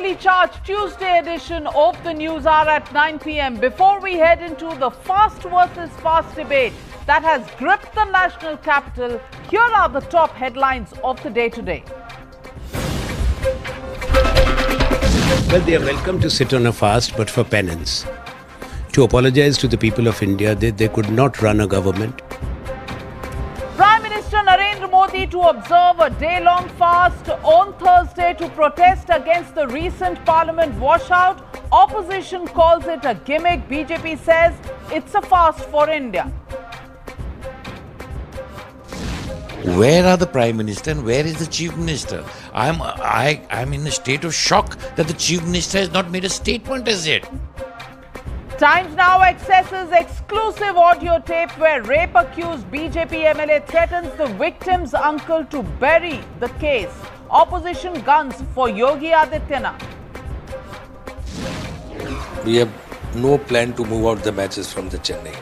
politically charged Tuesday edition of the News Hour at 9 p.m. Before we head into the fast versus fast debate that has gripped the national capital, here are the top headlines of the day today. Well, they are welcome to sit on a fast, but for penance. To apologize to the people of India that they could not run a government. Prime Minister Narendra Modi to observe a day-long fast on Thursday to protest against the recent parliament washout. Opposition calls it a gimmick. BJP says it's a fast for India. Where are the Prime Minister and where is the Chief Minister? I'm in a state of shock that the Chief Minister has not made a statement as yet. Times Now accesses exclusive audio tape where rape-accused BJP MLA threatens the victim's uncle to bury the case. Opposition guns for Yogi Adityanath. We have no plan to move out the matches from the Chennai.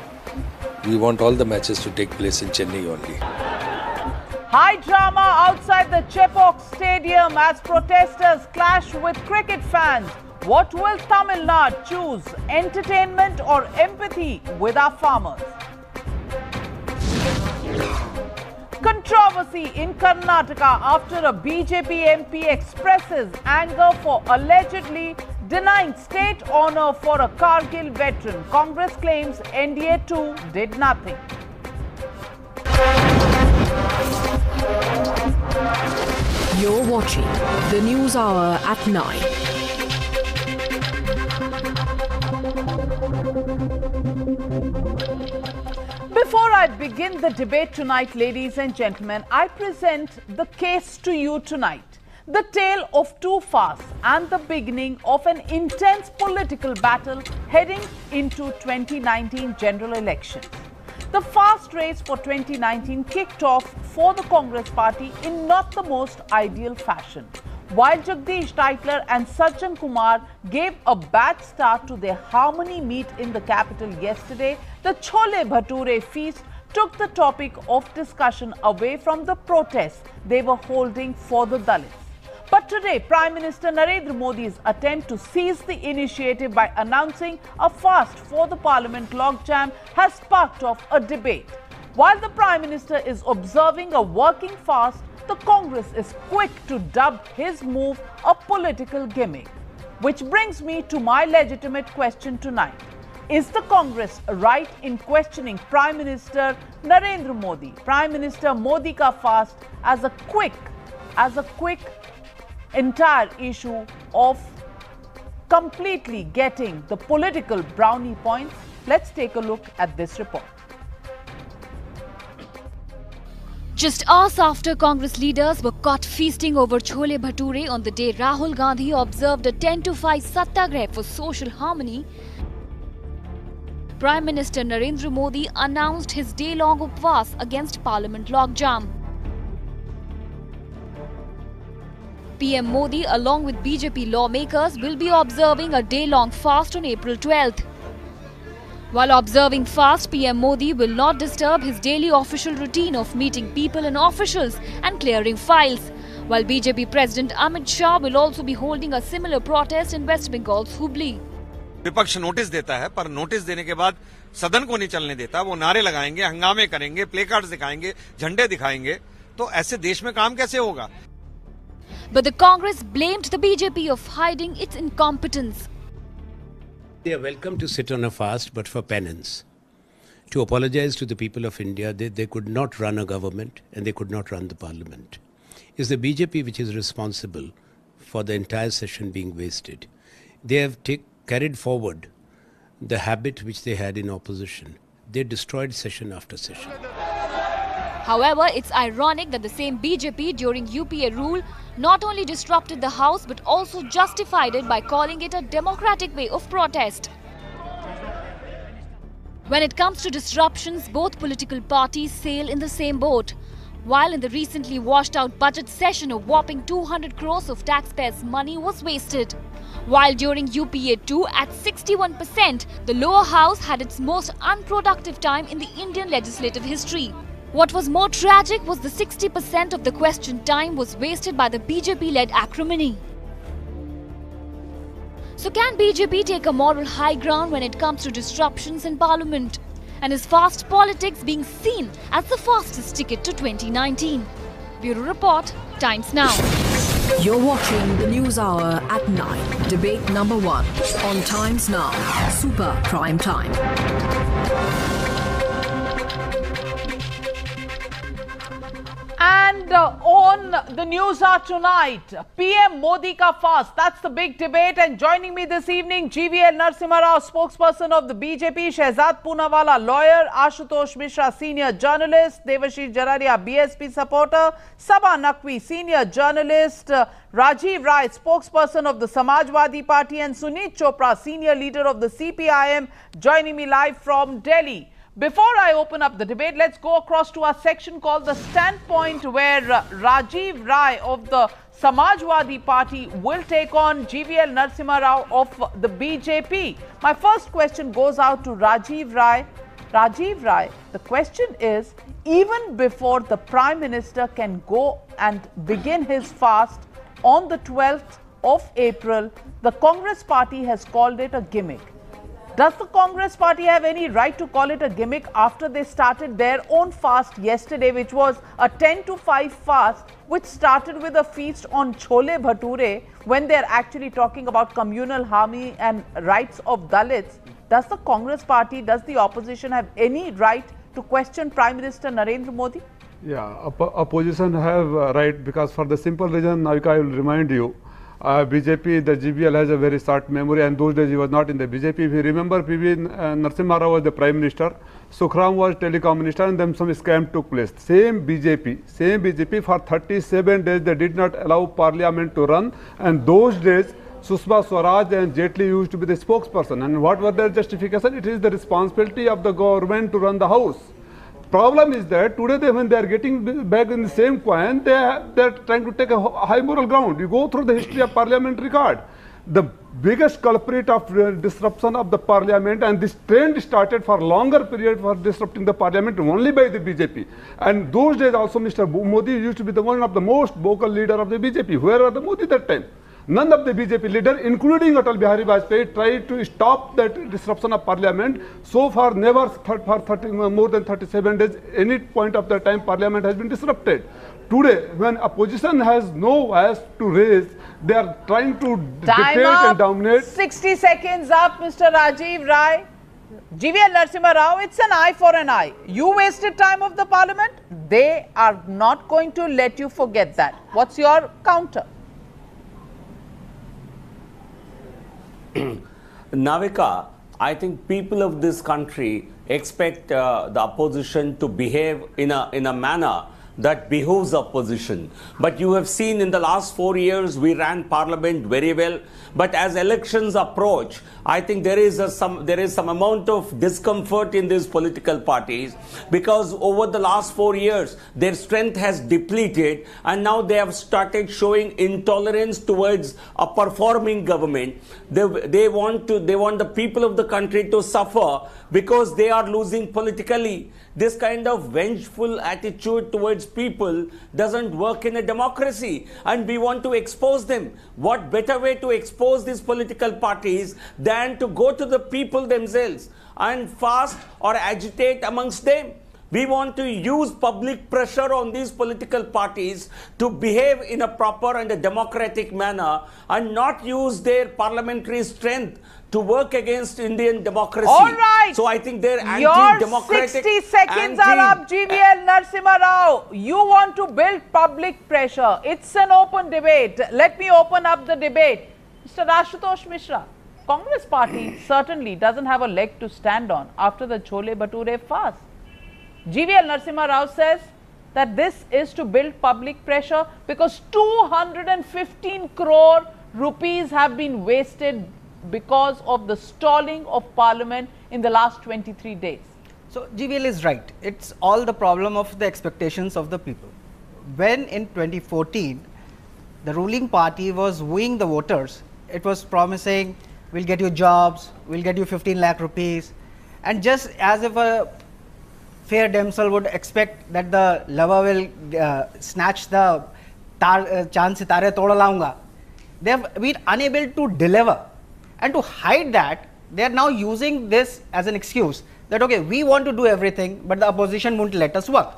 We want all the matches to take place in Chennai only. High drama outside the Chepauk Stadium as protesters clash with cricket fans. What will Tamil Nadu choose, entertainment or empathy with our farmers? Controversy in Karnataka after a BJP MP expresses anger for allegedly denying state honour for a Kargil veteran. Congress claims NDA too did nothing. You're watching the News Hour at 9. Before I begin the debate tonight, ladies and gentlemen, I present the case to you tonight. The tale of two fasts and the beginning of an intense political battle heading into 2019 general elections. The fast race for 2019 kicked off for the Congress party in not the most ideal fashion. While Jagdish Tytler and Sajjan Kumar gave a bad start to their Harmony meet in the capital yesterday, the Chole Bhature feast took the topic of discussion away from the protests they were holding for the Dalits. But today, Prime Minister Narendra Modi's attempt to seize the initiative by announcing a fast for the Parliament logjam has sparked off a debate. While the Prime Minister is observing a working fast, the Congress is quick to dub his move a political gimmick. Which brings me to my legitimate question tonight. Is the Congress right in questioning Prime Minister Narendra Modi, Prime Minister Modi ka fast as a quick entire issue of completely getting the political brownie points? Let's take a look at this report. Just hours after Congress leaders were caught feasting over Chole Bhature on the day Rahul Gandhi observed a 10-5 satyagrah for social harmony, Prime Minister Narendra Modi announced his day-long upvas against Parliament logjam. PM Modi, along with BJP lawmakers, will be observing a day-long fast on April 12th. While observing fast, PM Modi will not disturb his daily official routine of meeting people and officials and clearing files. While BJP President Amit Shah will also be holding a similar protest in West Bengal's Hubli. विपक्ष notice देता है, पर notice देने के बाद सदन को नहीं चलने देता। वो नारे लगाएंगे, हंगामे करेंगे, प्ले कार्ड्स दिखाएंगे, झंडे दिखाएंगे, तो ऐसे देश में काम कैसे होगा? But the Congress blamed the BJP of hiding its incompetence. They are welcome to sit on a fast, but for penance. To apologize to the people of India that they could not run a government and they could not run the parliament. It's the BJP which is responsible for the entire session being wasted. They have carried forward the habit which they had in opposition. They destroyed session after session. However, it's ironic that the same BJP during UPA rule not only disrupted the House but also justified it by calling it a democratic way of protest. When it comes to disruptions, both political parties sail in the same boat. While in the recently washed out budget session, a whopping 200 crores of taxpayers' money was wasted. While during UPA 2 at 61%, the lower house had its most unproductive time in the Indian legislative history. What was more tragic was the 60% of the question time was wasted by the BJP-led acrimony. So can BJP take a moral high ground when it comes to disruptions in Parliament? And is fast politics being seen as the fastest ticket to 2019? Bureau Report, Times Now. You're watching the News Hour at 9. Debate number 1 on Times Now. Super Prime Time. And on the News Hour tonight, PM Modi ka fast. That's the big debate. And joining me this evening, GVL Narasimha Rao, spokesperson of the BJP, Shehzad Poonawalla, lawyer, Ashutosh Mishra, senior journalist, Devashish Jararia, BSP supporter, Sabha Naqvi, senior journalist, Rajiv Rai, spokesperson of the Samajwadi Party, and Sunit Chopra, senior leader of the CPIM, joining me live from Delhi. Before I open up the debate, let's go across to our section called The Standpoint, where Rajiv Rai of the Samajwadi Party will take on GVL Narasimha Rao of the BJP. My first question goes out to Rajiv Rai. Rajiv Rai, the question is, even before the Prime Minister can go and begin his fast on the 12th of April, the Congress Party has called it a gimmick. Does the Congress Party have any right to call it a gimmick after they started their own fast yesterday, which was a 10 to 5 fast, which started with a feast on chole bhature, when they're actually talking about communal harmony and rights of Dalits? Does the Congress Party, does the opposition have any right to question Prime Minister Narendra Modi? Yeah, opposition have right, because for the simple reason, Navika, I will remind you, BJP, the GVL has a very short memory, and those days he was not in the BJP. If you remember, PV Narasimha Rao was the Prime Minister, Sukhram was Telecom Minister, and then some scam took place. Same BJP for 37 days they did not allow Parliament to run, and those days Sushma Swaraj and Jaitley used to be the spokesperson. And what was their justification? It is the responsibility of the government to run the House. Problem is that today when they are getting back in the same coin, they are trying to take a high moral ground. You go through the history of parliament record. The biggest culprit of disruption of the parliament, and this trend started for longer period for disrupting the parliament only by the BJP. And those days also Mr. Modi used to be the one of the most vocal leader of the BJP. Where are the Modi that time? None of the BJP leader, including Atal Bihari Vajpayee, tried to stop that disruption of parliament. So far, never for more than 37 days, any point of the time, parliament has been disrupted. Today, when opposition has no voice to raise, they are trying to dictate and dominate. 60 seconds up, Mr. Rajiv Rai. GVL Narasimha Rao, it's an eye for an eye. You wasted time of the parliament. They are not going to let you forget that. What's your counter? Navika, I think people of this country expect the opposition to behave in a manner that behooves opposition. But you have seen in the last 4 years, we ran parliament very well. But as elections approach, I think there is some amount of discomfort in these political parties, because over the last 4 years, their strength has depleted, and now they have started showing intolerance towards a performing government. They want the people of the country to suffer because they are losing politically. This kind of vengeful attitude towards people doesn't work in a democracy, and we want to expose them. What better way to expose these political parties than to go to the people themselves and fast or agitate amongst them? We want to use public pressure on these political parties to behave in a proper and a democratic manner, and not use their parliamentary strength to work against Indian democracy. All right. So I think they're Your anti-democratic. 60 seconds are up, GVL Narasimha Rao. You want to build public pressure. It's an open debate. Let me open up the debate. Mr. Ashutosh Mishra, Congress Party certainly doesn't have a leg to stand on after the Chole Bhature fast. GVL Narasimha Rao says that this is to build public pressure because 215 crore rupees have been wasted because of the stalling of parliament in the last 23 days. So GVL is right. It's all the problem of the expectations of the people. When in 2014, the ruling party was wooing the voters, it was promising, we'll get you jobs, we'll get you 15 lakh rupees. And just as if a fair damsel would expect that the lover will snatch the chand sitare toda launga, they have been unable to deliver. And to hide that, they are now using this as an excuse that, okay, we want to do everything, but the opposition won't let us work.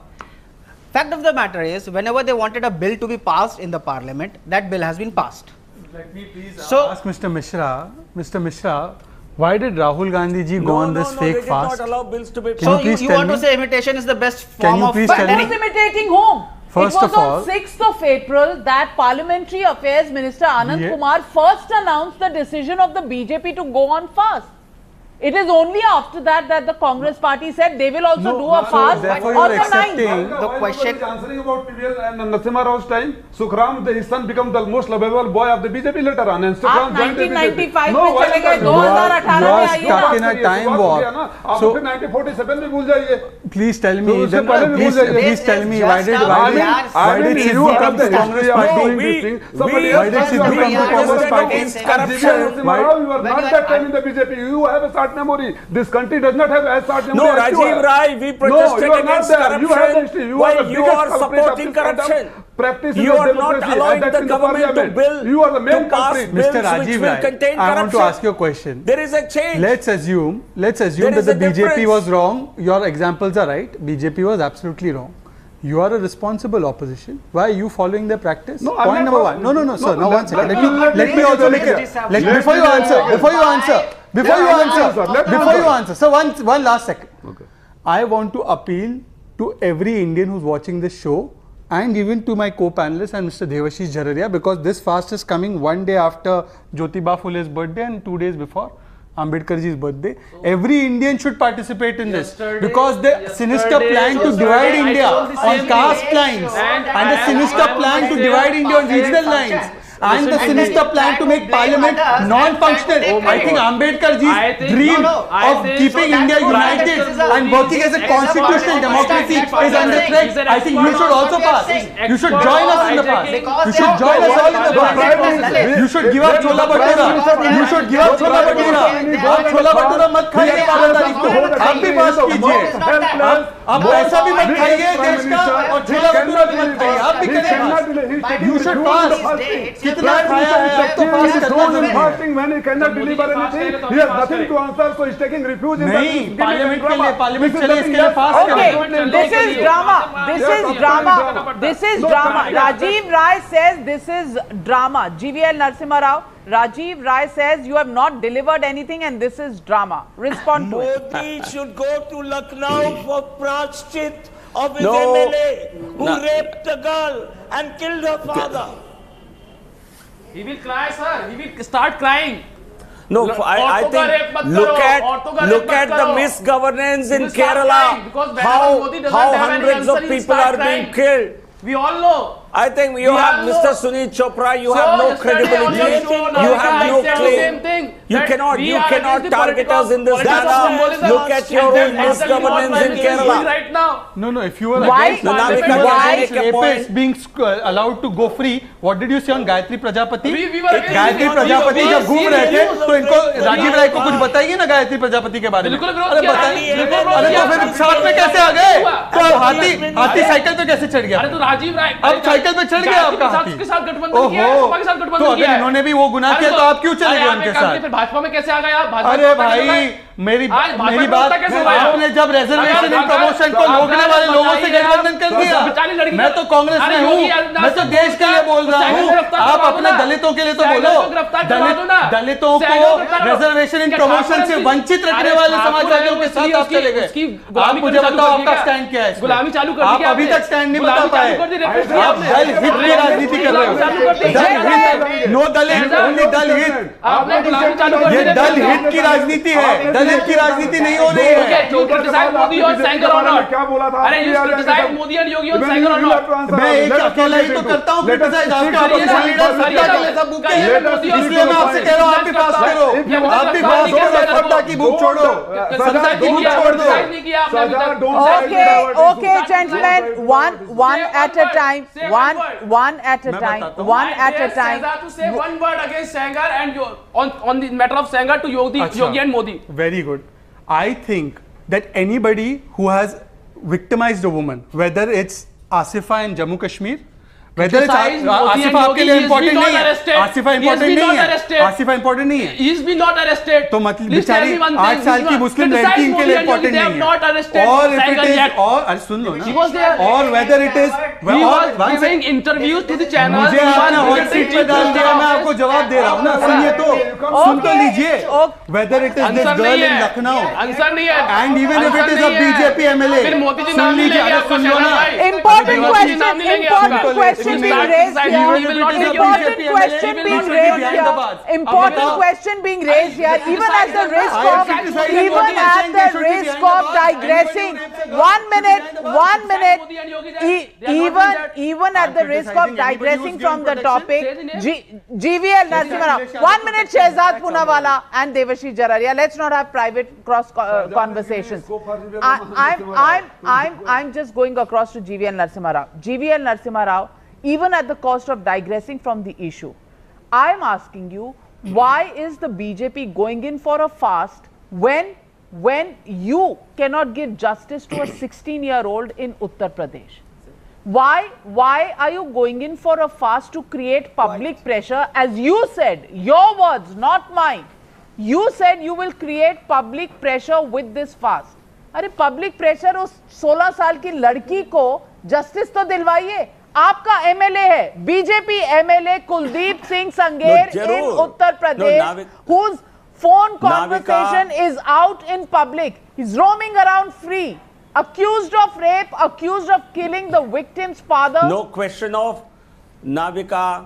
Fact of the matter is, whenever they wanted a bill to be passed in the parliament, that bill has been passed. Let me please ask Mr. Mishra. Mr. Mishra, why did Rahul Gandhi ji go on this fake fast? They did not allow bills to be passed. So you want to say imitation is the best form of... But who's imitating whom? First it was of all, on 6th of April that Parliamentary Affairs Minister Anand Kumar first announced the decision of the BJP to go on fast. It is only after that that the Congress party said they will also do a fast on the 9th. The question answering about PVL and Narasimha Rao's time, Sukhram, his son, became the most lovable boy of the BJP later on. And Sukhram joined the BJP. 1995 में चले गए 2018 में आइए ना. stuck in a time warp. So 1947 में भूल जाइए. Please tell me. Please tell me why did Sidhu come to Congress party? Why did Sidhu come to Congress party? You are not that time in the BJP. You have a short memory. This country does not have as short memory. No, Rajiv Rai, we protested against corruption. While you are supporting corruption. You are not allowing the government to bill. You are the main culprit. Mr. Rajiv Rai, I want to ask you a question. There is a change. Let's assume that the BJP was wrong. Your examples are right. BJP was absolutely wrong. You are a responsible opposition. Why are you following their practice? No, point number one. No, sir. Now one second. Let me also make it. Before you answer. So one last second. Okay. I want to appeal to every Indian who's watching this show and even to my co-panelists and Mr. Devashish Jhararia, because this fast is coming one day after Jyotiba Phule's birthday and 2 days before Ambedkarji's birthday. Every Indian should participate in this, because the sinister plan to divide India on caste lines and the sinister plan to divide India on regional lines and the sinister plan to make parliament non-functional. I think Ambedkarji's dream of keeping India united and working as a constitutional democracy is under threat. I think you should also pass. You should join us in the pass. You should join us all in the pass. You should give up Chola Bhatura. You should give up Chola Bhatura. आप छोला भटूरा मत खाइए 12 तारीख को, आप भी पास कीजिए. आप पैसा भी मत खाइए देश का और छोला भटूरा भी मत खाइए. आप भी करें. You should pass. कितना खाया है अब तो पास करना जरूरी है. Fasting when he cannot deliver anything, he has nothing to answer, so he's taking refuge in नहीं, पार्लियामेंट के लिए पार्लियामेंट चले इसके लिए फास्ट करें. This is drama. This is drama. Rajiv Rai says this is drama. GVL Narasimha Rao. Rajiv Rai says you have not delivered anything and this is drama. Respond to it. Modi should go to Lucknow for prashchit of his MLA who raped a girl and killed her father. He will cry, sir. He will start crying. No, I think look at the misgovernance in Kerala. How hundreds of people are being killed. We all know. I think you have Mr. Sunil Chopra. You have no credibility. You have no claim. You cannot target us in this manner. Look at your own misgovernance in Kerala. Right now. No. If you were against rapists being allowed to go free, what did you say on Gayatri Prajapati? Gayatri Prajapati जब घूम रहे थे तो इनको राजीव राय को कुछ बताइए ना गायत्री प्रजापति के बारे में. अरे बताइए. अरे तो फिर साथ में कैसे आ गए? तो हाथी साइकिल पे कैसे चढ़ गया? अरे तो राजीव राय अब साइकिल पे चढ़ गया आपका हाथी. उसके साथ गठबंधन किया है, सपा के साथ गठबंधन किया है. तो अगर इन्होंने भी वो गुनाह किया तो आप क्यों चले गए उनके साथ? फिर भाजपा में कैसे आ गए आप? अरे भाई मेरी बात, आपने जब रिजर्वेशन इन प्रमोशन को रोकने वाले लोगों से गठबंधन कर दिया. मैं तो कांग्रेस में हूँ, मैं तो देश के लिए बोल रहा हूँ. आप अपने दलितों के लिए तो बोलो. दलितों को रिजर्वेशन इन प्रमोशन से वंचित रखने वाले समाजवादियों के साथ आप चले गए. आप मुझे बताओ आपका स्टैंड क्या है? गुलामी चालू कर दी. आप अभी तक स्टैंड नहीं बता पाए. आप दल हित की राजनीति कर रहे हो. नो दल हित, ओनली दल हित. ये दल हित की राजनीति है. दलित की राजनीति नहीं हो रही है. क्या बोला था? मैं एक अकेला ही तो करता हूँ क्रिटिसाइज. इसलिए मैं आपसे कह रहा हूँ आप भी पास करो. आप भी पास करो. सत्ता की बुक छोड़ो. सत्ता की बुक छोड़ दो. Okay, gentlemen. One at a time. One at a time. One at a time. To say one word against Sengar and on the matter of Sengar to Yogi and Modi. Very good. I think that anybody who has victimized a woman, whether it's Asifa in Jammu Kashmir, Whether it's Asifa आपके लिए important नहीं है, Asifa important नहीं है, Asifa important नहीं है. He's been not arrested. तो मतलब बेचारी 8 साल की मुस्लिम लड़की इनके लिए important नहीं है. Or if it is, or अरे सुन लो ना. Or whether it is, he was giving interviews to the channel. मुझे आपने hot seat पे डाल दिया, मैं आपको जवाब दे रहा हूँ ना. सुनिए तो, सुन तो लीजिए. Whether it is this girl in Lucknow, and even if it is a BJP MLA, सुन लीजिए, अरे सुन लो ना. Important question being raised here. Important question being raised here. Even at the risk of digressing, 1 minute. Even at the risk of digressing from the topic, GVL Narasimha Rao. 1 minute, Shehzad Poonawalla and Devashish Jararia. Let's not have private cross conversations. I'm just going across to GVL Narasimha Rao. GVL Narasimha Rao, even at the cost of digressing from the issue, I'm asking you, why is the BJP going in for a fast when you cannot give justice to a 16-year-old in Uttar Pradesh? Why are you going in for a fast to create public pressure? As you said, your words, not mine. You said you will create public pressure with this fast. अरे public pressure उस 16 साल की लड़की को justice तो दिलवाइए. आपका MLA है, BJP MLA Kuldeep Singh संगेर in Uttar Pradesh, whose phone conversation is out in public. He's roaming around free, accused of rape, accused of killing the victim's father. No question of Navika.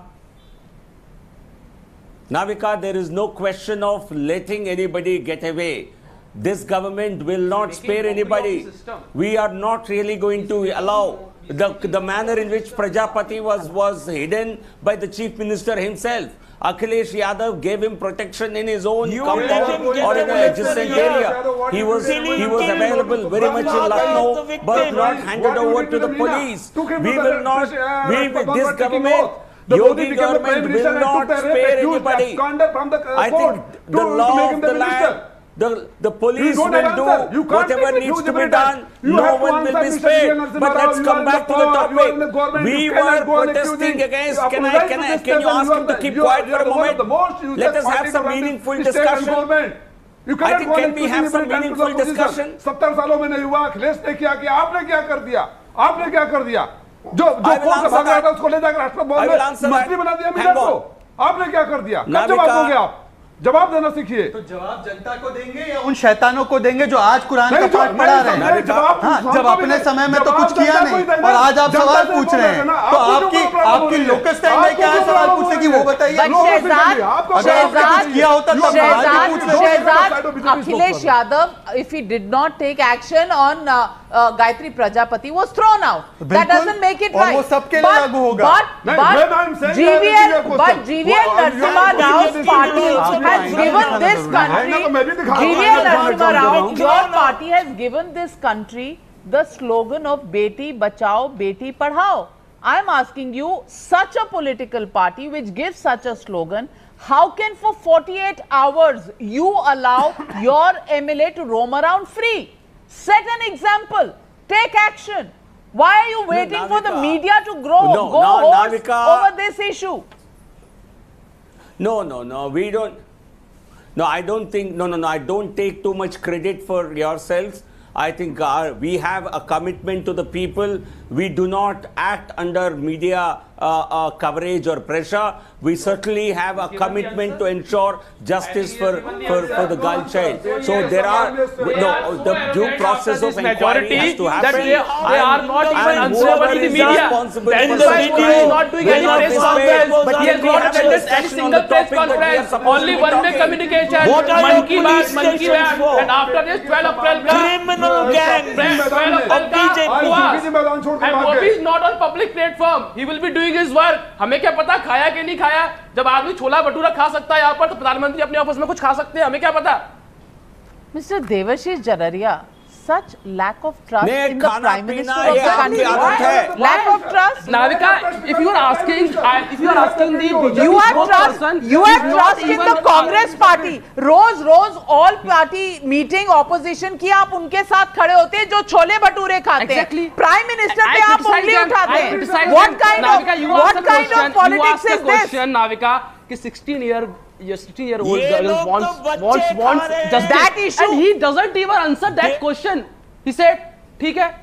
Navika, there is no question of letting anybody get away. This government will not spare anybody. We are not really going to allow the manner in which Prajapati was hidden by the Chief Minister himself. Akhilesh Yadav gave him protection in his own compound or in an adjacent area. He was available very much in Lucknow, but not handed over to the police. We will not, this government, Yogi government will not spare anybody. I think the law of the land, the police will do whatever needs to be done. No one will be spared. But let's come back to the topic. We were protesting against. Can you ask him to keep quiet for a moment? Let us have some meaningful discussion. I think can we have some meaningful discussion? 70 सालों में नहीं हुआ. अखिलेश ने क्या किया? आपने क्या कर दिया? आपने क्या कर दिया? जो कोर्ट से भाग रहा था उसको ले जाकर राष्ट्रपति भवन में मंत्री बना दिया मीडिया को. आपने क्या कर दिया? कब जवाब दोगे आप? जवाब देना सीखिए. तो जवाब जनता को देंगे या उन शैतानों को देंगे जो आज कुरान का पाठ पढ़ा रहे हैं? हाँ, जब अपने समय में तो कुछ किया नहीं और आज आप सवाल पूछ रहे हैं, तो आपकी लोकल स्टैंड है क्या सवाल पूछने की, वो बताइए. किया होता तो Akhilesh Yadav, if he did not take action on Gayatri Prajapati, was thrown out. That doesn't make it right. वो सबके लिए लागू होगा. But GVL Narasimha Rao's party has given this country, GVL Narasimha Rao, your party has given this country the slogan of Beti Bachao, Beti Padhao. I am asking you, such a political party which gives such a slogan, how can for 48 hours you allow your MLA to roam around free? Set an example. Take action. Why are you waiting for the media to go over this issue? No, we don't. No, I don't think, no, I don't take too much credit for yourselves. I think we have a commitment to the people. We do not act under media coverage or pressure. We certainly have a commitment to ensure justice for the girl child. So there are the due process of inquiry has to happen. They are not even answerable to the media. Then the media is not doing any press conference. But he has not attended any single press conference. Only one-way communication. Man ki baat. And after this 12 April criminal gang of BJP. And Mobi is not on public platform. He will be doing his work. हमें क्या पता खाया कि नहीं खाया? जब आदमी छोला भटूरा खा सकता है यहाँ पर, तो प्रधानमंत्री अपने ऑफिस में कुछ खा सकते हैं. हमें क्या पता? Mr. Devashish Jararia, such lack of trust in the Prime Minister of ये the आपकी country? आदत है। Lack of trust? Navika, if you are asking the BJP you have trust in the Congress party. Rose all party meeting opposition की आप उनके साथ खड़े होते हैं जो छोले भटूरे खाते हैं. Prime Minister पे आप उंगली उठाते हैं. What kind of politics is this? Navika, कि 16-year-old girl wants justice, that issue, and he doesn't even answer that question. He said, ठीक है,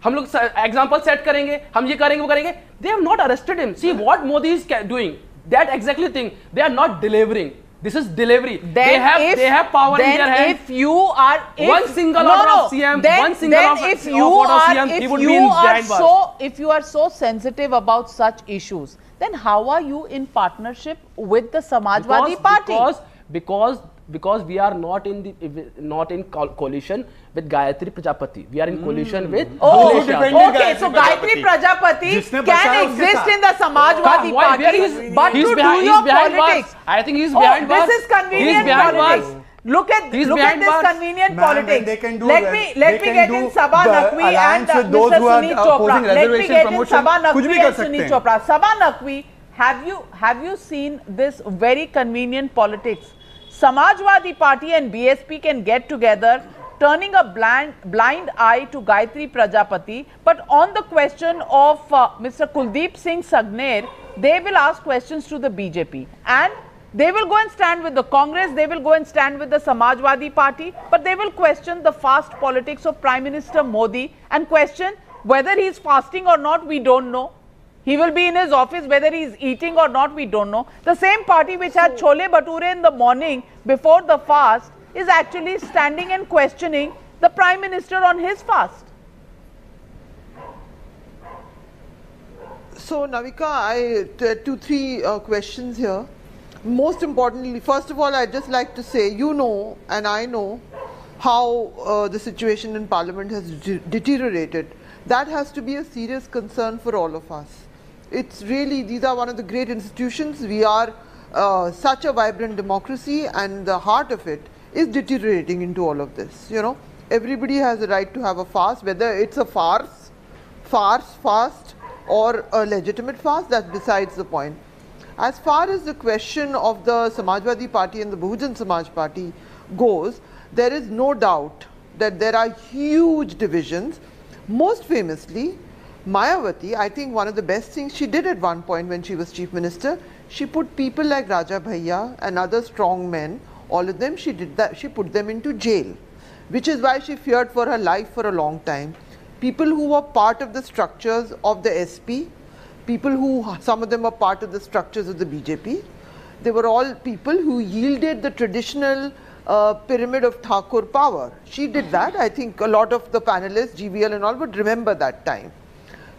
हम लोग example set करेंगे, हम ये करेंगे, वो करेंगे. They have not arrested him. See what Modi is doing. That exactly thing. They are not delivering. This is delivery. They have power in their hand. If you are one single order of CM, one single order of CM, he would be in behind bars. If you are so sensitive about such issues, then how are you in partnership with the Samajwadi Party? Because we are not in coalition with Gayatri Prajapati. We are in coalition with okay, so Gayatri Prajapati can exist in the Samajwadi Party, but to do your politics, I think he's behind bars. This is convenient politics. Look at this convenient politics. Let me get in Sabha Naqvi and Mr. Sunil Chopra. Let me get in Sabha Naqvi and Sunil Chopra. Sabha Naqvi, have you seen this very convenient politics? Samajwadi Party and BSP can get together, turning a blind eye to Gayatri Prajapati, but on the question of Mr. Kuldeep Singh Sagner, they will ask questions to the BJP, and they will go and stand with the Congress, they will go and stand with the Samajwadi Party, but they will question the fast politics of Prime Minister Modi and question whether he is fasting or not, we don't know. He will be in his office, whether he is eating or not, we don't know. The same party which had chole bhature in the morning before the fast is actually standing and questioning the Prime Minister on his fast. So, Navika, I 2-3 questions here. Most importantly, first of all, I'd just like to say, you know, and I know how the situation in Parliament has deteriorated. That has to be a serious concern for all of us. It's really, these are one of the great institutions. We are such a vibrant democracy, and the heart of it is deteriorating into all of this. You know, everybody has a right to have a fast, whether it's a fast or a legitimate fast, that's besides the point. As far as the question of the Samajwadi Party and the Bahujan Samaj Party goes, there is no doubt that there are huge divisions. Most famously, Mayawati, I think one of the best things she did at one point when she was Chief Minister, she put people like Raja Bhaiya and other strong men, all of them, she did that, she put them into jail, which is why she feared for her life for a long time. People who were part of the structures of the SP, people who, some of them were part of the structures of the BJP, they were all people who yielded the traditional pyramid of Thakur power. She did that. I think a lot of the panelists, GVL and all, would remember that time.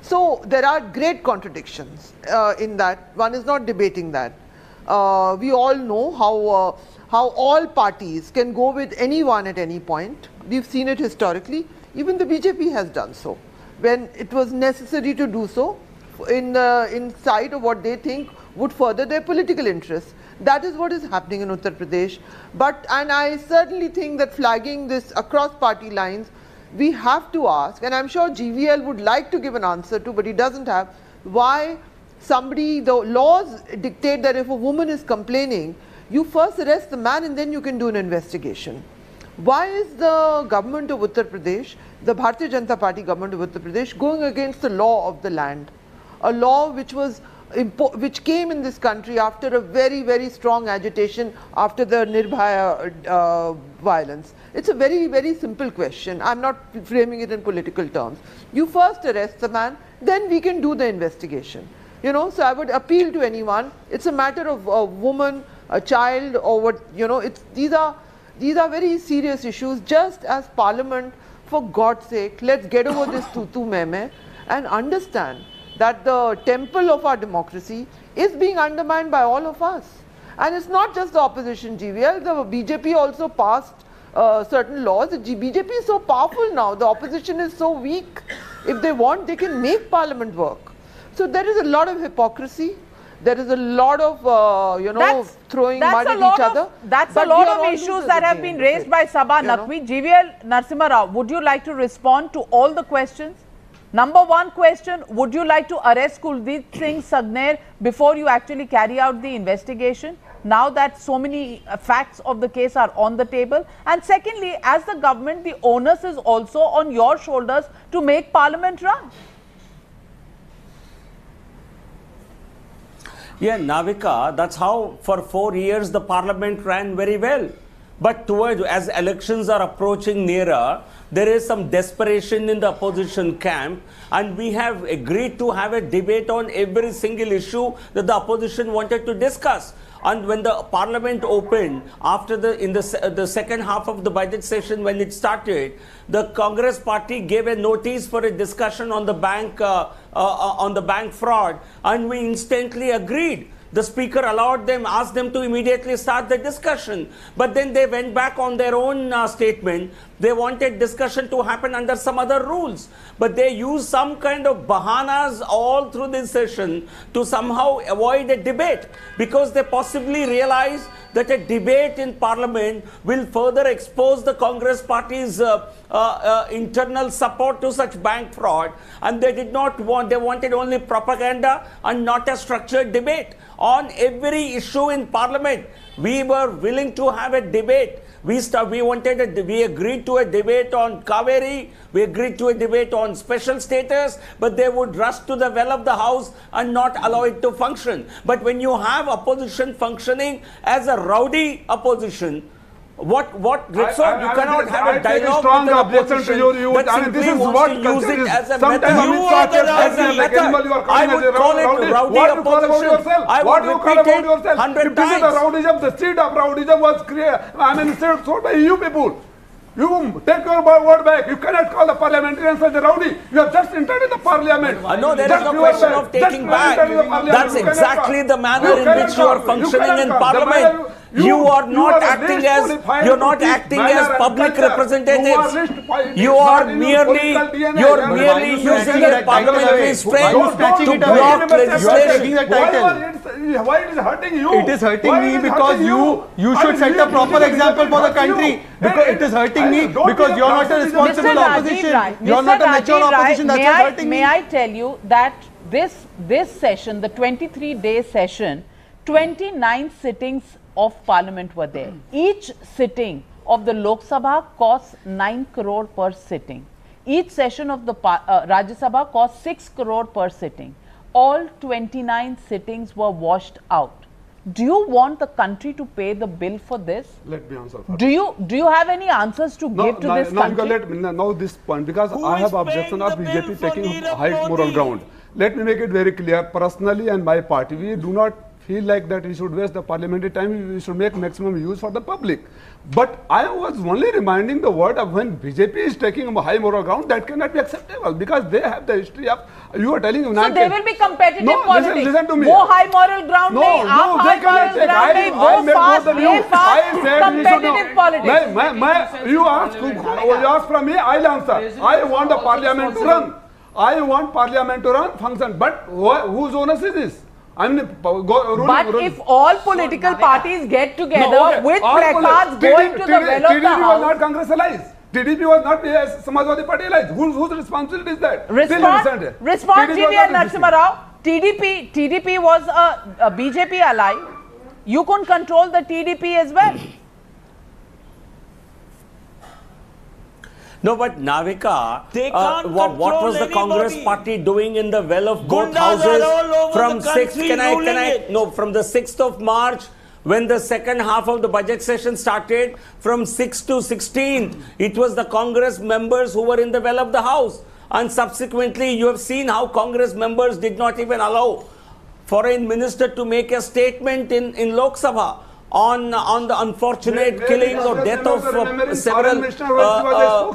So there are great contradictions in that. One is not debating that. We all know how all parties can go with anyone at any point. We've seen it historically. Even the BJP has done so when it was necessary to do so in sight of what they think would further their political interests. That is what is happening in Uttar Pradesh. And I certainly think that flagging this across party lines, we have to ask, and I'm sure GVL would like to give an answer to, but he doesn't have, why the laws dictate that if a woman is complaining, you first arrest the man and then you can do an investigation. Why is the government of Uttar Pradesh, the Bharatiya Janata Party government of Uttar Pradesh, going against the law of the land? A law which came in this country after a very, very strong agitation after the Nirbhaya violence. It's a very, very simple question. I'm not framing it in political terms. You first arrest the man, then we can do the investigation. You know, so I would appeal to anyone. It's a matter of a woman, a child, or what, you know, these are very serious issues. Just as Parliament, for God's sake, let's get over this tutu meme and understand that the temple of our democracy is being undermined by all of us. And it's not just the opposition, GVL, the BJP also passed certain laws. The BJP is so powerful now, the opposition is so weak. If they want, they can make Parliament work. So there is a lot of hypocrisy. There is a lot of, throwing mud at each other. That's a lot of issues that have been raised by Sabha Naqvi. GVL Narasimha Rao, would you like to respond to all the questions? Number one question, would you like to arrest Kuldeep Singh Sagner before you actually carry out the investigation? Now that so many facts of the case are on the table. And secondly, as the government, the onus is also on your shoulders to make Parliament run. Yeah, Navika, that's how for 4 years the Parliament ran very well. But as elections are approaching nearer, there is some desperation in the opposition camp, and we have agreed to have a debate on every single issue that the opposition wanted to discuss. And when the Parliament opened, after the second half of the budget session, when it started, the Congress party gave a notice for a discussion on the bank fraud, and we instantly agreed. The speaker allowed them, asked them to immediately start the discussion. But then they went back on their own statement. They wanted discussion to happen under some other rules. But they used some kind of bahanas all through this session to somehow avoid a debate, because they possibly realized that a debate in Parliament will further expose the Congress party's internal support to such bank fraud. And they did not want, they wanted only propaganda and not a structured debate. On every issue in Parliament, we were willing to have a debate. We agreed to a debate on Kaveri, we agreed to a debate on special status, but they would rush to the well of the house and not allow it to function. But when you have opposition functioning as a rowdy opposition, what Ritso, you cannot have a dialogue with the opposition that simply wants to use it as a method. I would call it rowdy opposition. I would repeat it 100 times. This is the rowdyism, the seed of rowdyism was created, sold by you people. You take your word back. You cannot call the parliamentarians as a rowdy. You have just entered in the parliament. No, there is no question of taking back. That's exactly the manner in which you are functioning in Parliament. You are not acting as public representatives. You are merely using your parliamentary strength to block legislation. Why it is hurting you? It is hurting me because you should set a proper example for the country. Because it is hurting me because you are not a responsible opposition. You are not a mature opposition. That's what's hurting me. May I tell you that this session, the 23-day session, 29 sittings of Parliament were there. Each sitting of the Lok Sabha costs 9 crore per sitting. Each session of the Rajya Sabha costs 6 crore per sitting. All 29 sittings were washed out. Do you want the country to pay the bill for this? Let me answer first. Do you have any answers to give to this country? Let me know this point, because I have objection of BJP taking high moral ground. Let me make it very clear. Personally and my party, we do not feel like that we should waste the parliamentary time. We should make maximum use for the public. But I was only reminding the word of when BJP is taking a high moral ground, that cannot be acceptable, because they have the history of, you are telling. So they will be competitive politics. Listen to me. Wo high moral ground they cannot take. I said competitive politics. You ask from me, I'll answer. I want the parliament to run. I want parliament to run, function. But whose onus is this? But if all political parties get together with placards going to the well of the house... TDP was not Congressalized. TDP was not Samajwadi Party allied. Whose responsibility is that? Respond GVL Narasimha Rao. TDP was a BJP ally. You couldn't control the TDP as well. No, but Navika, what was the Congress party doing in the well of both houses from 6th? From the 6th of March, when the second half of the budget session started, from 6th to 16th, it was the Congress members who were in the well of the house. And subsequently, you have seen how Congress members did not even allow Foreign Minister to make a statement in Lok Sabha on the unfortunate killing or death of several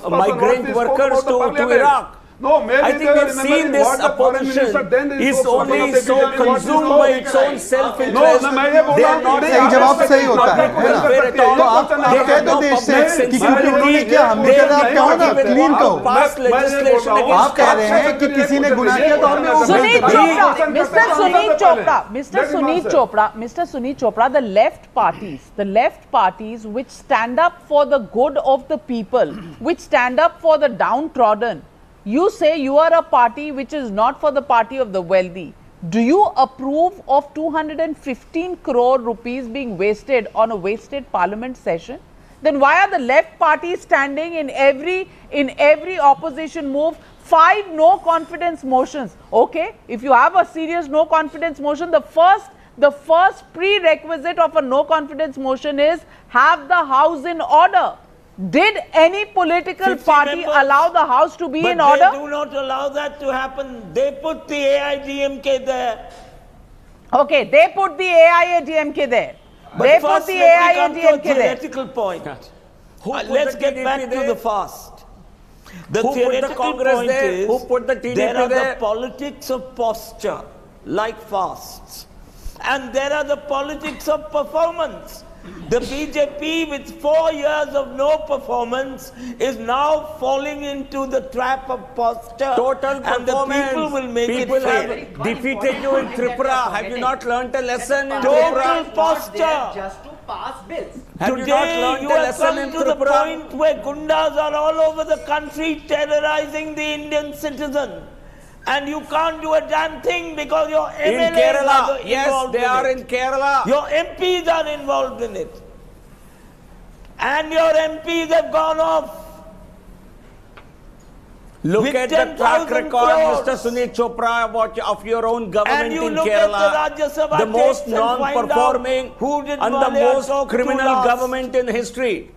migrant workers to Iraq. No, maybe I think we've seen this opposition is only so consumed by its own self-interest. They are not सही जवाब सही होता है ना? तो आप कह दो देश से कि क्योंकि उन्होंने किया हमने किया, आप कहो ना, क्लीन कहो। आप कह रहे हैं कि किसी ने गुनाह किया तो हमने Mr. Sunit Chopra, the left parties which stand up for the good of the people, which stand up for the downtrodden, you say you are a party which is not for the party of the wealthy. Do you approve of 215 crore rupees being wasted on a wasted parliament session? Then why are the left parties standing in every opposition move? 5 no confidence motions. Okay, if you have a serious no confidence motion, the first prerequisite of a no confidence motion is have the house in order. Did any political party allow the house to be in order? But they do not allow that to happen. They put the AIDMK there. Okay, they put the AIADMK there. But they put the AIADMK there. Theoretical point. Let's get back to the fast. The theoretical point is there are the politics of posture, like fasts. And there are the politics of performance. The BJP, with 4 years of no performance, is now falling into the trap of posture. Total and performance. The people will make people it fail. Have defeated you in Tripura. Have you not learnt a lesson in Total Tripura? posture. Just to pass bills. Have you not learnt you a have lesson come in to the Tripura? point where gundas are all over the country terrorizing the Indian citizen. And you can't do a damn thing because your MLAs In Kerala, are yes, they are in Kerala. Your MPs are involved in it. And your MPs have gone off. Look at the track record, Mr. Sunit Chopra, of your own government in Kerala. The most non-performing and the most criminal government in history.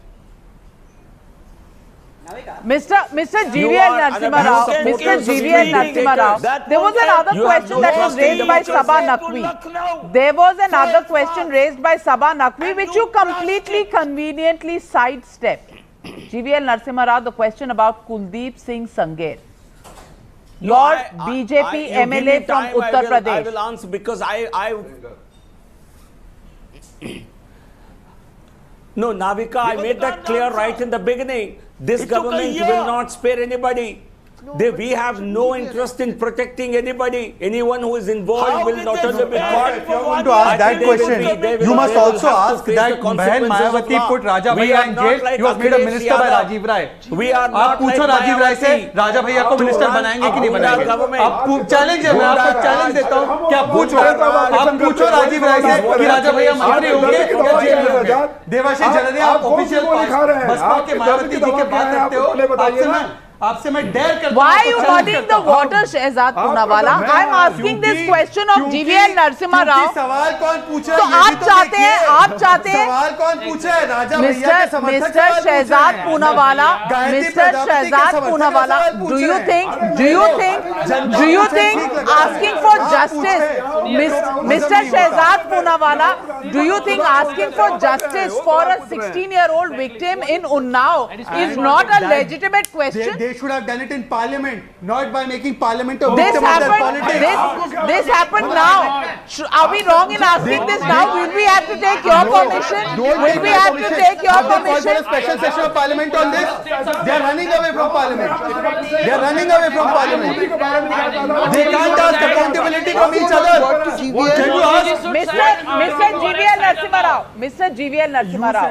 Mr. GVL Narasimha Rao, there was another question that was raised by Sabha Naqvi. There was another question raised by Sabha Naqvi which you completely conveniently sidestepped. GVL Narasimha Rao, the question about Kuldeep Singh Sanghera. Your BJP MLA from Uttar Pradesh. I will answer because No, Navika, I made that clear right in the beginning. This government will not spare anybody. We have no interest in protecting anybody. Anyone who is involved will not only be caught. If you are going to ask that question, you must also ask that Bahan Mayawati put Raja Bhaiya in jail. He was made a minister by Rajiv Rai. We are आप पूछो राजीव राय से राजा भैया को minister बनाएंगे कि नहीं बनाएंगे? आप चैलेंज है, मैं आपको चैलेंज देता हूँ कि आप पूछो राजीव राय से कि राजा भैया मंत्री होंगे या जेल में होंगे? देवाशीष झररिया, आप ऑफिशियल बसपा के मायावती जी के बात करते हो, आपसे मैं डेयर करता हूं। Why are you muddying the water, Shehzad Poonawala? I am asking this question of GVL Narasimha Rao. सवाल कौन पूछा? तो आप चाहते हैं सवाल कौन पूछा है? राजा भैया के समर्थक Mr. Shehzad Poonawala, do you think asking for justice, Mr. Shehzad Poonawala, do you think asking for justice for a 16-year-old victim in Unnao is not a legitimate question? They should have done it in parliament, not by making parliament a victim of their politics. This happened now. Are we wrong in asking this now? Will we have to take your permission? Will we have to take your permission? A special session of parliament on this? They are running away from parliament. They are running away from parliament. They can't ask accountability from each other. Can you ask? Mr. GVL Narasimha Rao, Mr. GVL Narasimha Rao,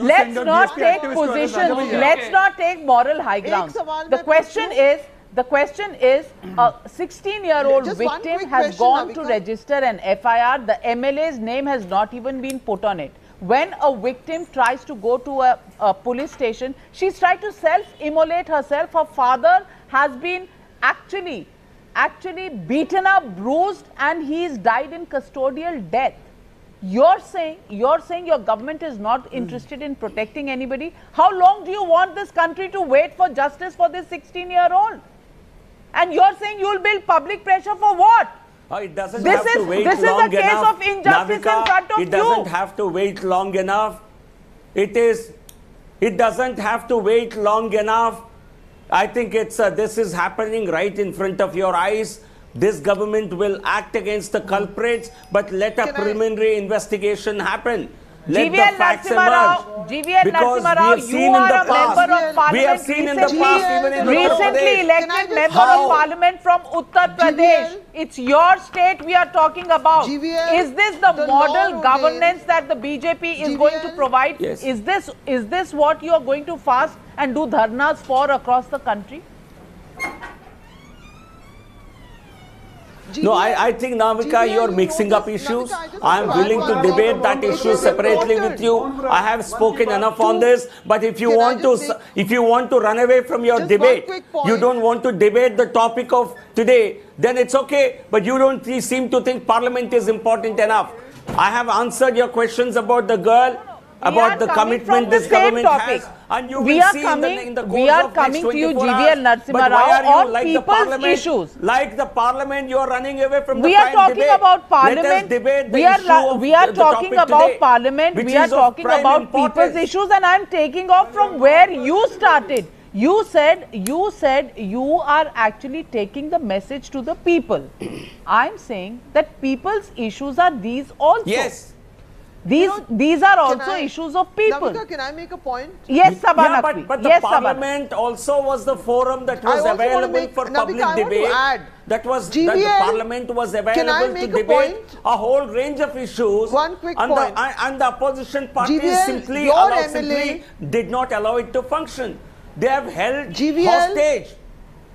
let's not take positions, let's not take moral high ground. The question is, a 16-year-old victim has gone to register an FIR. The MLA's name has not even been put on it. When a victim tries to go to a police station, she's tried to self-immolate herself. Her father has been actually beaten up, bruised, and he's died in custodial death. You're saying your government is not interested in protecting anybody. How long do you want this country to wait for justice for this 16-year-old? And you're saying you'll build public pressure for what? It doesn't have to wait long enough. This is a case of injustice in front of you. It doesn't have to wait long enough. It doesn't have to wait long enough. I think it's this is happening right in front of your eyes. This government will act against the culprits, but let a preliminary investigation happen. Let the facts emerge. Because we have seen in the past. We have seen in the past, even in recently elected member of parliament from Uttar Pradesh. It's your state we are talking about. Is this the model governance that the BJP is going to provide? Yes. Is this what you are going to fast and do dharnas for across the country? No, I think, Navika, you're mixing up issues. I'm willing to debate that issue separately with you. I have spoken enough on this. But if you want to run away from your debate, you don't want to debate the topic of today, then it's okay. But you don't seem to think Parliament is important enough. I have answered your questions about the girl, about the commitment this government has. And you will see in the course of next 24 hours. But why are you like the Parliament? Issues. Like the Parliament, you are running away from the we are talking about Parliament. Let us debate the we are talking about Parliament. We are talking about people's issues, and I am taking off from where you started. You said you are actually taking the message to the people. I am saying that people's issues are these also. Yes. These are also issues of people. Navika, can I make a point? Yes, Sabha Naqvi. But the Parliament also was the forum that was available for public debate. That was the Parliament was available to debate a whole range of issues. One quick point. And the opposition parties simply did not allow it to function. They have held hostage.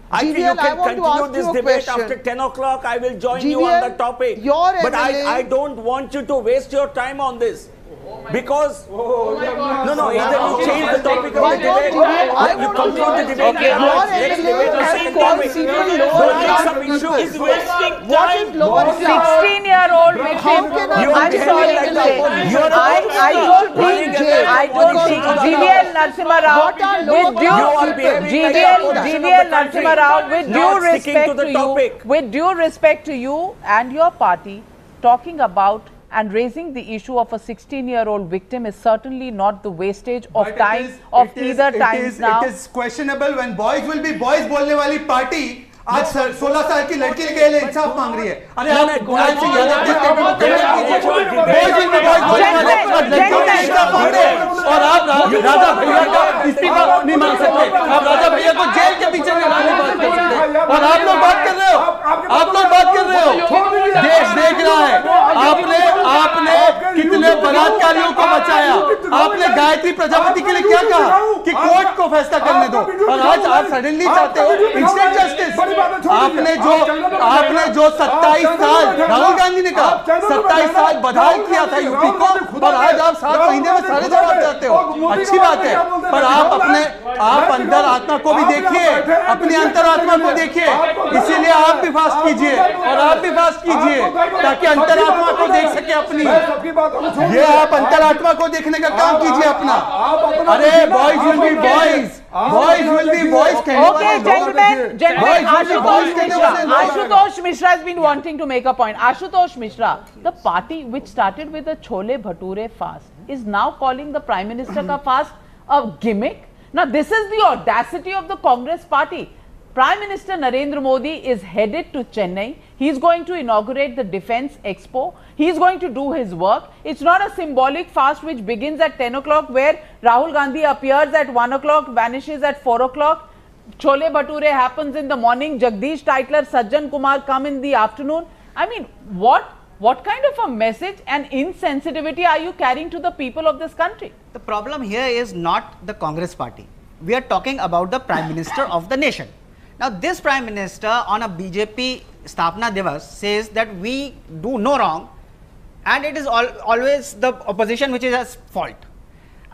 I think you can continue this debate after 10 o'clock. I will join you on the topic. But I don't want you to waste your time on this. Because, no, either you change the topic of the debate, you conclude the debate, let's debate the same topic. Don't mix up issues. 16-year-old victim. I'm sorry to say, I don't think GVL Narasimha Rao, with due respect to you and your party, talking about and raising the issue of a 16-year-old victim is certainly not the wastage of time of either times now. It is questionable when boys will be boys बोलने वाली party आज 16 साल की लड़की के लिए इंसाफ मांग रही है। अरे आप गुलाम सिंह यादव और आप राजा भैया का इस्तीफा नहीं मांग सकते। आप राजा भैया को जेल के पीछे लगाने बात कर सकते और आप लोग बात कर रहे हो। देश देख रहा है। आपने कितने बलात्कारियों को बचाया। आपने गायत्री प्रजापति के लिए क्या कहा कि कोर्ट को फैसला करने दो और आज आप सडनली चाहते हो इंस्टेंट जस्टिस। आपने जो 27 साल राहुल गांधी ने कहा 27 साल बधाई किया था यूपी को और आज आप 7 महीने में सारे जवाब चाहते हो। अच्छी बात है पर आप अंतर आत्मा को भी देखिए, अपनी अंतरात्मा को देखिए। इसीलिए आप भी फास्ट कीजिए और आप भी फास्ट कीजिए ताकि अंतरात्मा को देख सके अपनी। ये आप अंतरात्मा को देखने का काम कीजिए अपना। अरे boys will be boys, boys will be boys. Okay, gentlemen, Ashutosh Mishra has been wanting to make a point. Ashutosh Mishra, the party which started with the Chole Bhature fast is now calling the Prime Minister ka fast a gimmick. Now, this is the audacity of the Congress party. Prime Minister Narendra Modi is headed to Chennai. He is going to inaugurate the Defence Expo. He is going to do his work. It's not a symbolic fast which begins at 10 o'clock where Rahul Gandhi appears at 1 o'clock, vanishes at 4 o'clock. Chole Bhature happens in the morning. Jagdish Titler, Sajjan Kumar come in the afternoon. I mean, what kind of a message and insensitivity are you carrying to the people of this country? The problem here is not the Congress party. We are talking about the Prime Minister of the nation. Now, this Prime Minister on a BJP Sthapna Divas says that we do no wrong and it is always the opposition which is at fault.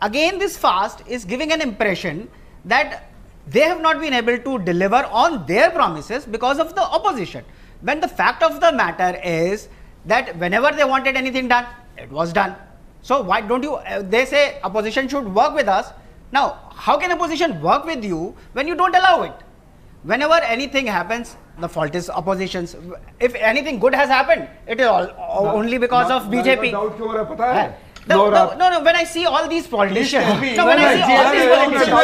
Again, this fast is giving an impression that they have not been able to deliver on their promises because of the opposition. When the fact of the matter is that whenever they wanted anything done, it was done. So why don't you, they say opposition should work with us. Now, how can opposition work with you when you don't allow it? Whenever anything happens, the fault is opposition's. If anything good has happened, it is only because of BJP. No, when I see all these politicians, when I see all these politicians,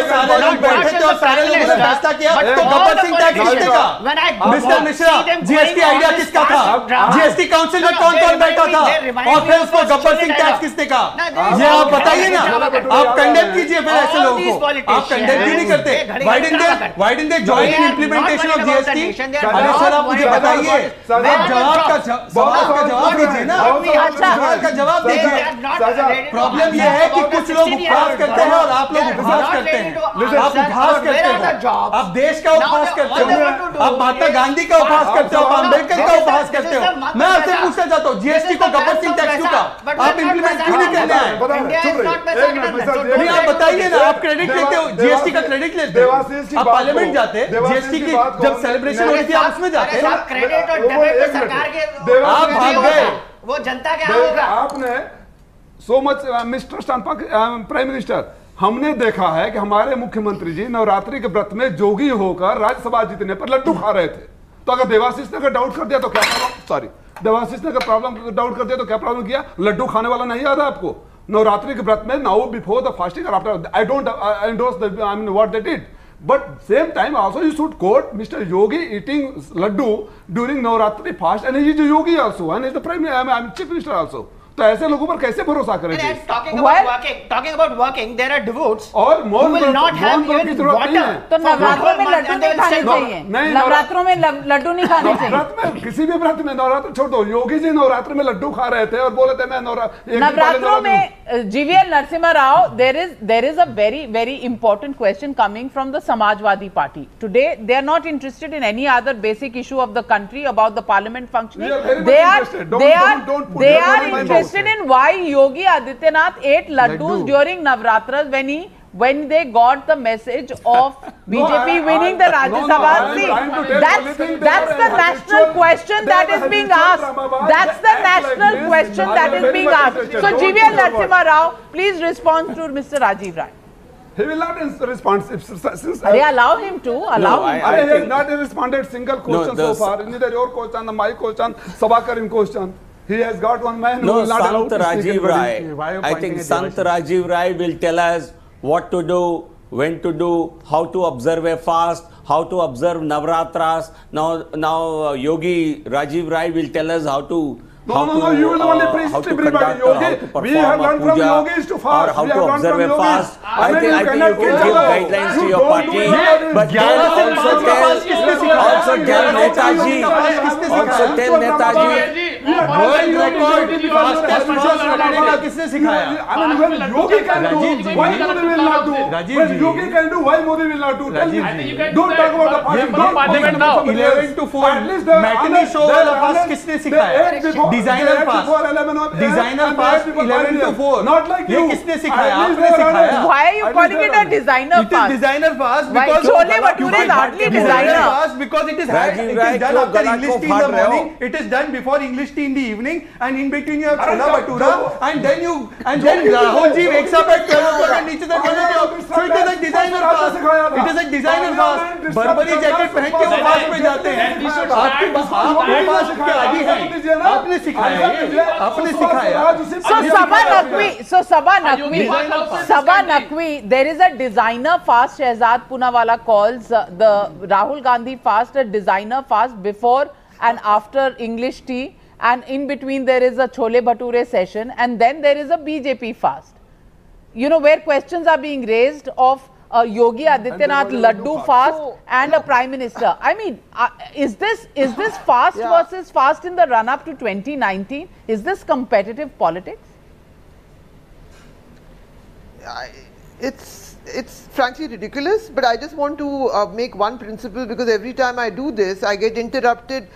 mister Mishra, GST idea किसका था? GST council में कौन-कौन बैठा था? और फिर उसको Gabbar Singh tax किसने कहा? ये आप बताइए ना, आप कंडेम कीजिए फिर ऐसे लोगों को। आप कंडेम क्यों नहीं करते? Why didn't they join in implementation of GST? अरे सर आप मुझे बताइए, जवाब का जवाब दीजिए ना, सवाल का जवाब दीजिए। प्रॉब्लम ये है कि कुछ लोग उपहास करते हैं और आप लोग उपहास करते हैं। आप उपहास करते हो, आप देश का उपहास करते हो, आप महात्मा गांधी का उपहास करते हो, आप अम्बेडकर का उपहास करते हो। मैं आपसे पूछना चाहता हूँ, जीएसटी को गब्बर सिंह टैक्स क्यों का आप इंप्लीमेंट क्यों नहीं करने आए? नहीं आप बताइए ना, आप क्रेडिट लेते हो, जीएसटी का क्रेडिट लेते हो, आप पार्लियामेंट जाते, जीएसटी की जब सेलिब्रेशन हो रही थी आप उसमें जाते, क्रेडिट और डेबिट तो सरकार के, आप भाग गए, वो जनता क्या होगा? आपने so much mister prime minister, हमने देखा है कि हमारे मुख्यमंत्री जी नवरात्रि के व्रत में जोगी होकर राज्यसभा जीतने पर लड्डू खा रहे थे। तो अगर देवाशीष ने अगर डाउट कर दिया तो क्या प्रॉब्लम? देवाशीष ने अगर डाउट कर दिया तो क्या प्रॉब्लम किया? लड्डू खाने वाला नहीं याद है आपको? नवरात्रि के व्रत में नाउ बिफोर द फास्टिंग और after, I don't endorse the, I mean what they did, but same time also you should quote Mr. Yogi eating laddu during Navratri fast, and he is a yogi also, and he is the prime, I mean chief minister also. तो ऐसे लोगों पर कैसे भरोसा करेंगे? Talking about working, there are devotees और who will not have even water. तो नवरात्रों में लड्डू नहीं खाने चाहिए, नवरात्रों में लड्डू नहीं खाने चाहिए। व्रत में, किसी भी व्रत में, नवरात्र छोड़ दो, योगी जी नवरात्र में लड्डू खा रहे थे और बोले थे मैं नवरात्रों में। GVL Narasimha Rao, there is a very important question coming from the Samajwadi Party. Today they are not interested in any other basic issue of the country about the parliament functioning. They are interested in why Yogi Adityanath ate laddus during Navratras when they got the message of BJP winning the Rajya Sabha seat. That's the national question that is being asked. That's the national question that is being asked. So GVL Narasimha Rao, please respond to Mr. Rajiv Rai. He will not respond. Allow him to. He has not responded single question so far. Neither your question, my question, Sabakarim question. He has got one man who will not allow to Rajiv Rai. I think Sant Rajiv Rai will tell us what to do, when to do, how to observe a fast, how to observe Navratras. Now Yogi Rajiv Rai will tell us how to you will only preach to everybody. Yogi, we have learned from yogis to fast. How to observe a fast. I think you can give guidelines to your party, but then also tell Netaji. Also tell Netaji. World record fastest रखने का किसने सिखाया? I mean, when Yogi can do, why Modi will not do? When Yogi can do, why Modi will not do? Don't talk about the party. Don't parliament now. 11 to 4 matinee show वाला fast किसने सिखाया? Designer fast. Designer fast 11 to 4. Not like you. ये किसने सिखाया? आपने सिखाया. Why are you calling it a designer fast? It is designer fast because Chole Bhature is hardly designer. Fast because it is done after English tea in the morning. It is done before English tea in the evening, and in between you have Chola Bhatura, and then Rahul ji wakes up at 12 o'clock and teaches that. So it is a designer fast. It is a designer fast. Burberry jacket पहन के वो fast पे जाते हैं. आपके fast के आदि हैं. आपने सिखाया. आपने सिखाया. So Sabha Naqvi, there is a designer fast. Shehzad Poonawalla calls the Rahul Gandhi fast a designer fast before and after English tea. And in between there is a Chole Bhature session, and then there is a BJP fast. You know, where questions are being raised of Yogi Adityanath Laddu fast and a Prime Minister. I mean, is this fast versus fast in the run-up to 2019? Is this competitive politics? It's frankly ridiculous, but I just want to make one principle, because every time I do this, I get interrupted.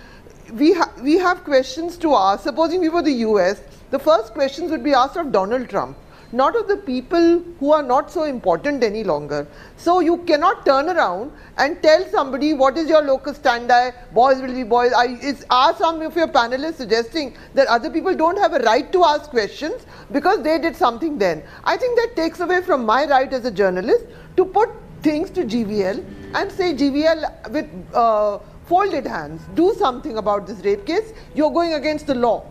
We have questions to ask. Supposing we were the US, the first questions would be asked of Donald Trump, not of the people who are not so important any longer. So you cannot turn around and tell somebody what is your locus standi, boys will be boys. Are some of your panelists suggesting that other people don't have a right to ask questions because they did something then? I think that takes away from my right as a journalist to put things to GVL and say, GVL, with folded hands, do something about this rape case. You're going against the law.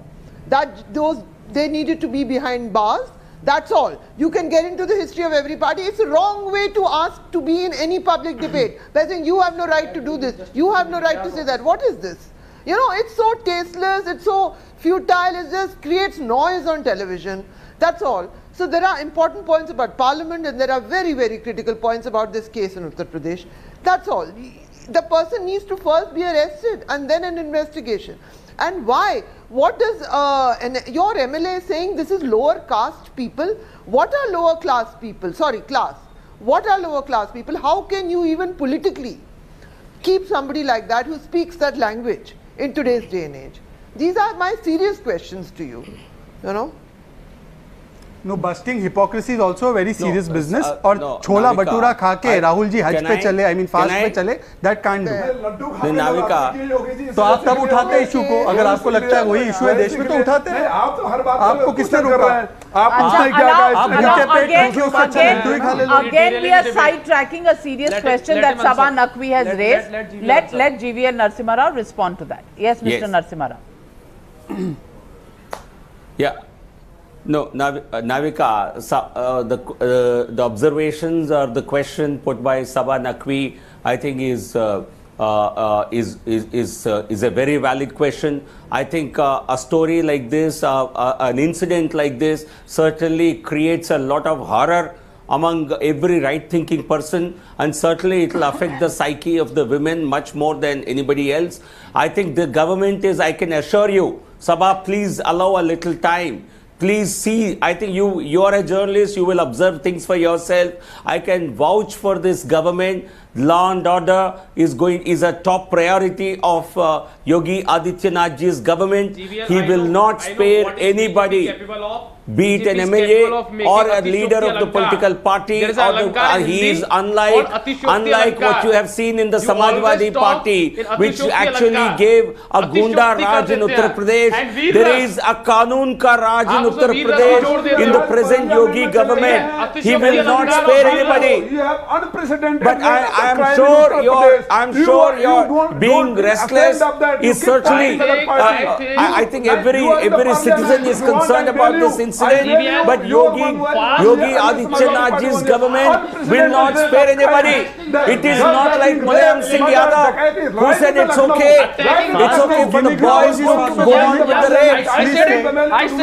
They needed to be behind bars. That's all. You can get into the history of every party. It's a wrong way to ask to be in any public debate. By saying you have no right to do this, you have no right to say that. What is this? You know, it's so tasteless, it's so futile, it just creates noise on television. That's all. So there are important points about Parliament and there are very, very critical points about this case in Uttar Pradesh. That's all. The person needs to first be arrested and then an investigation. And why? What does your MLA saying this is lower caste people? What are lower class people? Sorry, class. What are lower class people? How can you even politically keep somebody like that who speaks that language in today's day and age? These are my serious questions to you, you know. No, busting hypocrisy is also a very serious business. और छोला भटूरा खा के राहुल जी हज पे चले, I mean fast पे चले, that can't do. Navika, तो आप तब उठाते हैं इशू को, अगर आपको लगता है वही इशू है देश में तो उठाते हैं. आप तो हर बात आपको किसने रोका? Again, we are sidetracking a serious question that Sabha Naqvi has raised. Let GVL Narasimha Rao respond to that. Yes, Mr. Narasimha Rao. Yeah. No, Navika, the observations or the question put by Sabha Naqvi, I think is a very valid question. I think a story like this, an incident like this, certainly creates a lot of horror among every right-thinking person, and certainly it will affect the psyche of the women much more than anybody else. I think the government is, I can assure you, Sabha, please allow a little time. Please see, I think you are a journalist, you will observe things for yourself. I can vouch for this government. Law and order is a top priority of Yogi Adityanath ji's government. He will not spare anybody, be it an MLA or a leader of the political party. He is unlike what you have seen in the Samajwadi Party, which actually gave a Gunda Raj in Uttar Pradesh. There is a Kanun Ka Raj in Uttar Pradesh in the present Yogi government. He will not spare anybody. You have unprecedented. But I'm sure your being restless is certainly. I think every citizen is concerned about this incident. But Yogi Adityanath ji's government will not spare anybody. It is not like Mulayam Singh Yadav who said it's okay. It's okay for the boys to go on with the rape.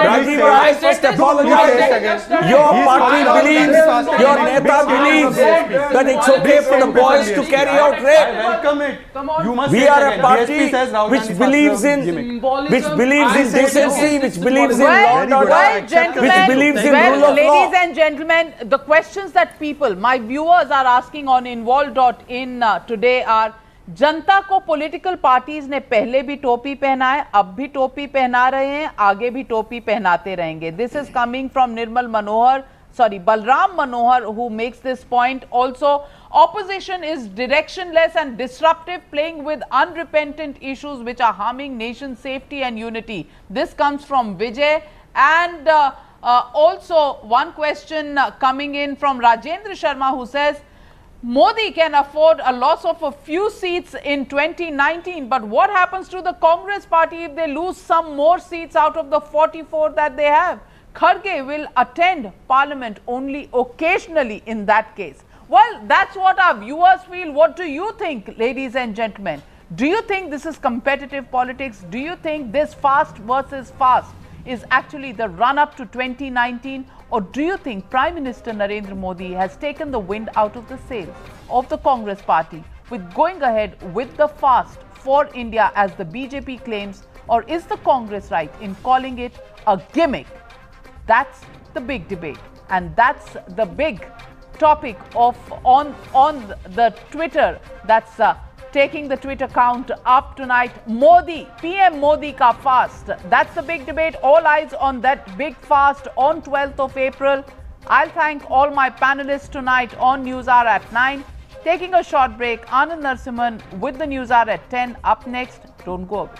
Rajiv Rai first apologized. Your party believes, your Neta believes that it's okay for the boys to carry out rape. We are a party which believes in decency, which believes in law and order, which believes in rule of law. Ladies and gentlemen, the questions that people, my viewers, are asking on involve.in today are: जनता को political parties ने पहले भी टोपी पहना है, अब भी टोपी पहना रहे हैं, आगे भी टोपी पहनाते रहेंगे. This is coming from Balram Manohar, who makes this point. Also, opposition is directionless and disruptive, playing with unrepentant issues which are harming nation safety and unity. This comes from Vijay. And also one question coming in from Rajendra Sharma, who says, Modi can afford a loss of a few seats in 2019, but what happens to the Congress party if they lose some more seats out of the 44 that they have? Kharge will attend parliament only occasionally in that case. Well, that's what our viewers feel. What do you think, ladies and gentlemen? Do you think this is competitive politics? Do you think this fast versus fast is actually the run-up to 2019? Or do you think Prime Minister Narendra Modi has taken the wind out of the sails of the Congress party with going ahead with the fast for India as the BJP claims? Or is the Congress right in calling it a gimmick? That's the big debate, and that's the big topic of on the Twitter that's taking the Twitter count up tonight. Modi, PM Modi ka fast. That's the big debate. All eyes on that big fast on 12th of April. I'll thank all my panelists tonight on News Hour at 9. Taking a short break, Anand Narasimhan with the News Hour at 10. Up next, don't go away.